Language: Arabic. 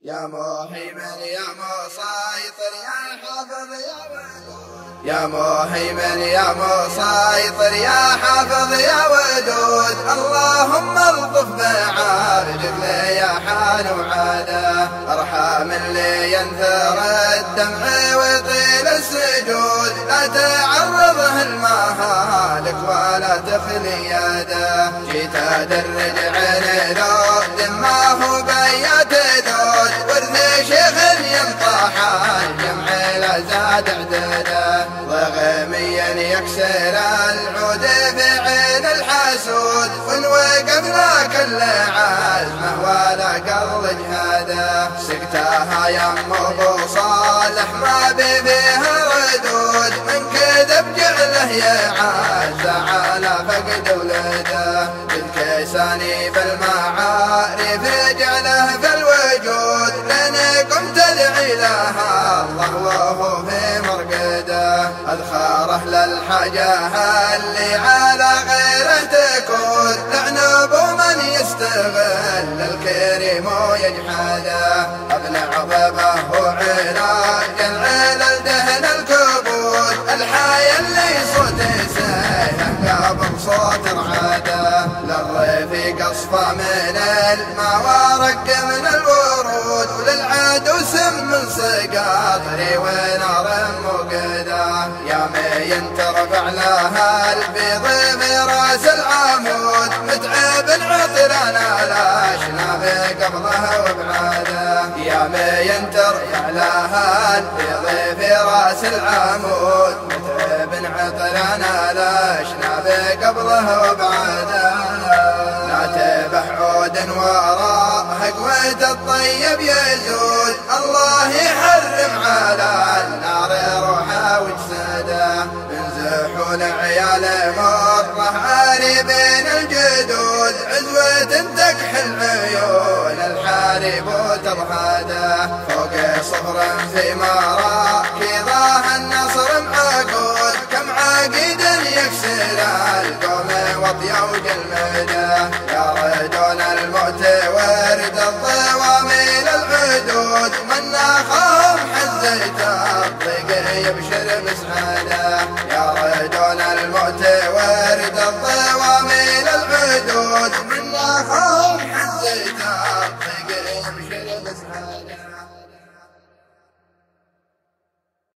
يا مهيمن يا مسيطر يا حافظ يا ودود، يا مهيمن يا مسيطر يا حافظ يا ودود، اللهم الطف بعبدك لي يا حان وعاده، ارحم اللي ينثر الدمع ويطيل السجود، لا تعرضه المهالك ولا تخلي يده، جيت ادرج عين ذود ما هو بيات ذود، ورث شيخ ينطح الجمع لا زاد عدده، ضغميا يكسر العود في عين الحسود، وان وقفنا كل عزمه ولا قلب جهاده، سقتها يا ابو صالح ما بي فيها ردود، من كذب جعله يعز على فقد ولده، بالكيساني بالمعارف جعله في الوجود، لانكم تدعي لها الله وهو في مرقده، اذخاره للحاجه اللي على غيره تكون، لعنب من يستغل الكريم ويجحده، ابلع ضبه وعلاج العلل دهن الكبود، الحي اللي صوت سيله قبل صوت رعاده، للريف قصفه من الماء ورق من الورود، وللعدو سم من سقاطري ونار موقده، يا مين ترفع لها البيض في راس العمود، متعب عطرنا الاشناب قبضه وابعاده، يا مين ترفع لها البيض في راس العمود، متعب عطرنا الاشناب قبضه وابعاده، لا تبح عود وراء قوة الطيب يزود، الله يحرم على النار روحه وجسده، ينزحون عيال مره عاري بين الجدود، عزوة تكحل عيون الحارب وترهاده، فوق صفر في مراكضه النصر معقود، كم عقيد يكسر القوم وطيا وجلمده، يردون الموت ورد الضواميل العدود، من ناخهم حزيت الضيق يبشر بسعاده،